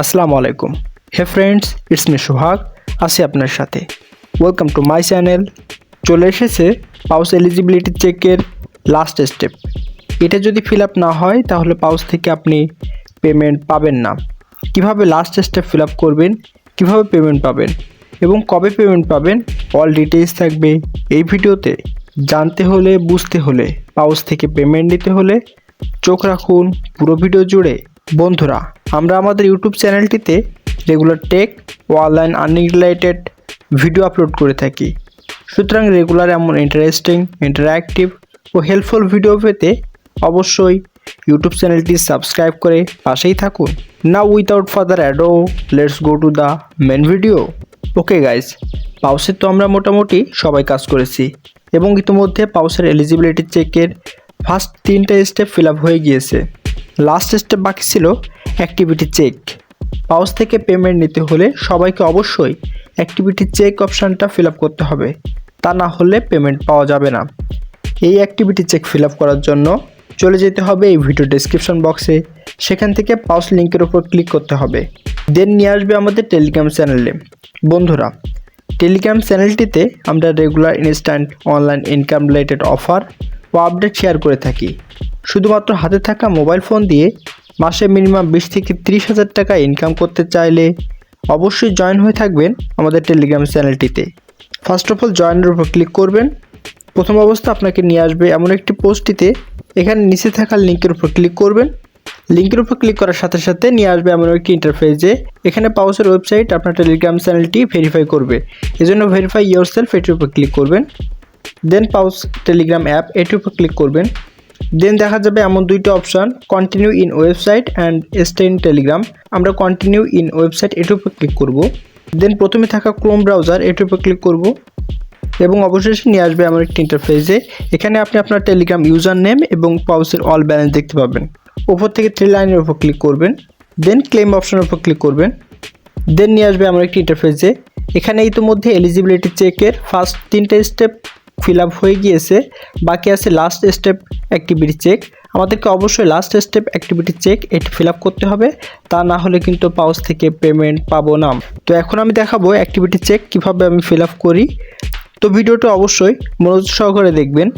আসসালামু আলাইকুম। হে friends, it's me সোহাগ, আছি আপনার সাথে। Welcome to my channel. চলে এসেছে পাউস এলিজিবিলিটি চেকের লাস্ট স্টেপ। এটা যদি ফিল আপ না হয় তাহলে পাউস থেকে আপনি পেমেন্ট পাবেন না। কিভাবে লাস্ট স্টেপ ফিল আপ করবেন, কীভাবে পেমেন্ট পাবেন এবং কবে পেমেন্ট পাবেন, অল ডিটেইলস থাকবে এই ভিডিওতে। জানতে হলে, বুঝতে হলে, পাউস থেকে পেমেন্ট নিতে হলে চোখ রাখুন পুরো ভিডিও জুড়ে। বন্ধুরা, আমরা আমাদের ইউটিউব চ্যানেলটিতে রেগুলার টেক ও online earning related video upload করে থাকি। সুতরাং রেগুলার এমন ইন্টারেস্টিং, ইন্টারঅ্যাক্টিভ ও হেল্পফুল ভিডিও পেতে অবশ্যই ইউটিউব চ্যানেলটি সাবস্ক্রাইব করে পাশেই থাকুন। Now without further ado, let's go to the main video. Okay guys, পাউসের তো আমরা মোটামুটি সবাই কাজ করেছি এবং ইতিমধ্যে পাউসের এলিজিবিলিটি চেকের ফার্স্ট 3টা স্টেপ ফিল আপ হয়ে গিয়েছে। লাস্ট স্টেপ বাকি ছিল অ্যাক্টিভিটি চেক। পাউস থেকে পেমেন্ট নিতে হলে সবাইকে অবশ্যই অ্যাক্টিভিটি চেক অপশানটা ফিল আপ করতে হবে, তা না হলে পেমেন্ট পাওয়া যাবে না। এই অ্যাক্টিভিটি চেক ফিল আপ করার জন্য চলে যেতে হবে এই ভিডিও ডেসক্রিপশন বক্সে, সেখান থেকে পাউস লিঙ্কের উপর ক্লিক করতে হবে। দেন নিয়ে আসবে আমাদের টেলিগ্রাম চ্যানেলে। বন্ধুরা, টেলিগ্রাম চ্যানেলটিতে আমরা regular instant online income related offer ও আপডেট শেয়ার করে থাকি। শুধুমাত্র হাতে থাকা মোবাইল ফোন দিয়ে মাসে মিনিমাম 20 থেকে 30,000 টাকা ইনকাম করতে চাইলে অবশ্যই জয়েন হয়ে থাকবেন আমাদের টেলিগ্রাম চ্যানেলটিতে। ফার্স্ট অফ অল জয়েনের উপর ক্লিক করবেন। প্রথম অবস্থা আপনাকে নিয়ে আসবে এমন একটি পোস্টটিতে। এখানে নিচে থাকা লিঙ্কের উপর ক্লিক করবেন। লিঙ্কের উপর ক্লিক করার সাথে সাথে নিয়ে আসবে এমন একটি ইন্টারফেসে। এখানে পাউসের ওয়েবসাইট আপনার টেলিগ্রাম চ্যানেলটি ভেরিফাই করবে, এজন্য ভেরিফাই ইয়োরসেলফ এটির উপর ক্লিক করবেন। দেন পাউস টেলিগ্রাম অ্যাপ এটির উপর ক্লিক করবেন। দেন দেখা যাবে এমন দুইটা option, continue in website and stay in Telegram. আমরা কন্টিনিউ ইন ওয়েবসাইট এটির উপর ক্লিক করব। দেন প্রথমে থাকা ক্রোম ব্রাউজার এটির উপর ক্লিক করব এবং অবশেষে নিয়ে আসবে এমন একটি ইন্টারফেসে। এখানে আপনি আপনার টেলিগ্রাম ইউজার নেম এবং পাউসের অল ব্যালেন্স দেখতে পাবেন। উপর থেকে 3 লাইনের উপর ক্লিক করবেন। দেন ক্লেম অপশনের উপর ক্লিক করবেন। দেন নিয়ে আসবে এমন একটি ইন্টারফেসে। এখানে ইতিমধ্যে এলিজিবিলিটি চেকের ফার্স্ট 3টে স্টেপ ফিল আপ হয়ে গিয়েছে, বাকি আছে লাস্ট স্টেপ অ্যাক্টিভিটি চেক। আমাদেরকে অবশ্যই লাস্ট স্টেপ অ্যাক্টিভিটি চেক এটি ফিল আপ করতে হবে, তা না হলে কিন্তু পাউস থেকে পেমেন্ট পাবো না। তো এখন আমি দেখাবো অ্যাক্টিভিটি চেক কীভাবে আমি ফিল আপ করি। তো ভিডিওটা অবশ্যই মনোযোগ সহকারে দেখবেন।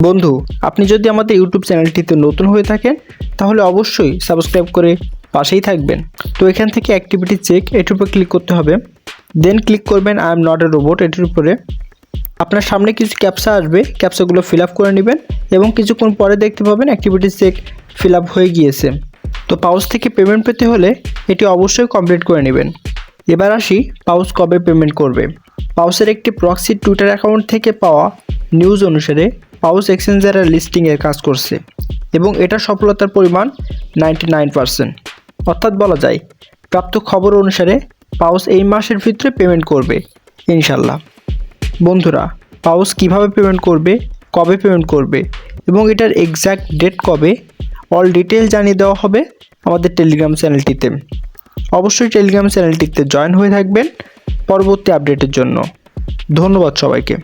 বন্ধু, আপনি যদি আমাদের ইউটিউব চ্যানেলটিতে নতুন হয়ে থাকেন তাহলে অবশ্যই সাবস্ক্রাইব করে পাশেই থাকবেন। তো এখান থেকে অ্যাক্টিভিটি চেক এটির উপর ক্লিক করতে হবে। দেন ক্লিক করবেন I am not a robot এটির উপরে। আপনার সামনে কিছু ক্যাপচা আসবে, ক্যাপচাগুলো ফিল আপ করে নেবেন এবং কিছুক্ষণ পরে দেখতে পাবেন অ্যাক্টিভিটি চেক ফিল আপ হয়ে গিয়েছে। তো পাউস থেকে পেমেন্ট পেতে হলে এটি অবশ্যই কমপ্লিট করে নেবেন। এবার আসি পাউস কবে পেমেন্ট করবে। পাউসের একটি প্রক্সি টুইটার অ্যাকাউন্ট থেকে পাওয়া নিউজ অনুসারে পাউস এক্সচেঞ্জারের লিস্টিংয়ের কাজ করছে এবং এটা সফলতার পরিমাণ 99%। অর্থাৎ বলা যায় প্রাপ্ত খবর অনুসারে পাউস এই মাসের ভিতরে পেমেন্ট করবে ইনশাল্লাহ। বন্ধুরা, পাউস কিভাবে পেমেন্ট করবে, কবে পেমেন্ট করবে এবং এটার এক্স্যাক্ট ডেট কবে, অল ডিটেলস জানিয়ে দেওয়া হবে আমাদের টেলিগ্রাম চ্যানেলটিতে। অবশ্যই টেলিগ্রাম চ্যানেলটিতে জয়েন হয়ে থাকবেন পরবর্তী আপডেটের জন্য। ধন্যবাদ সবাইকে।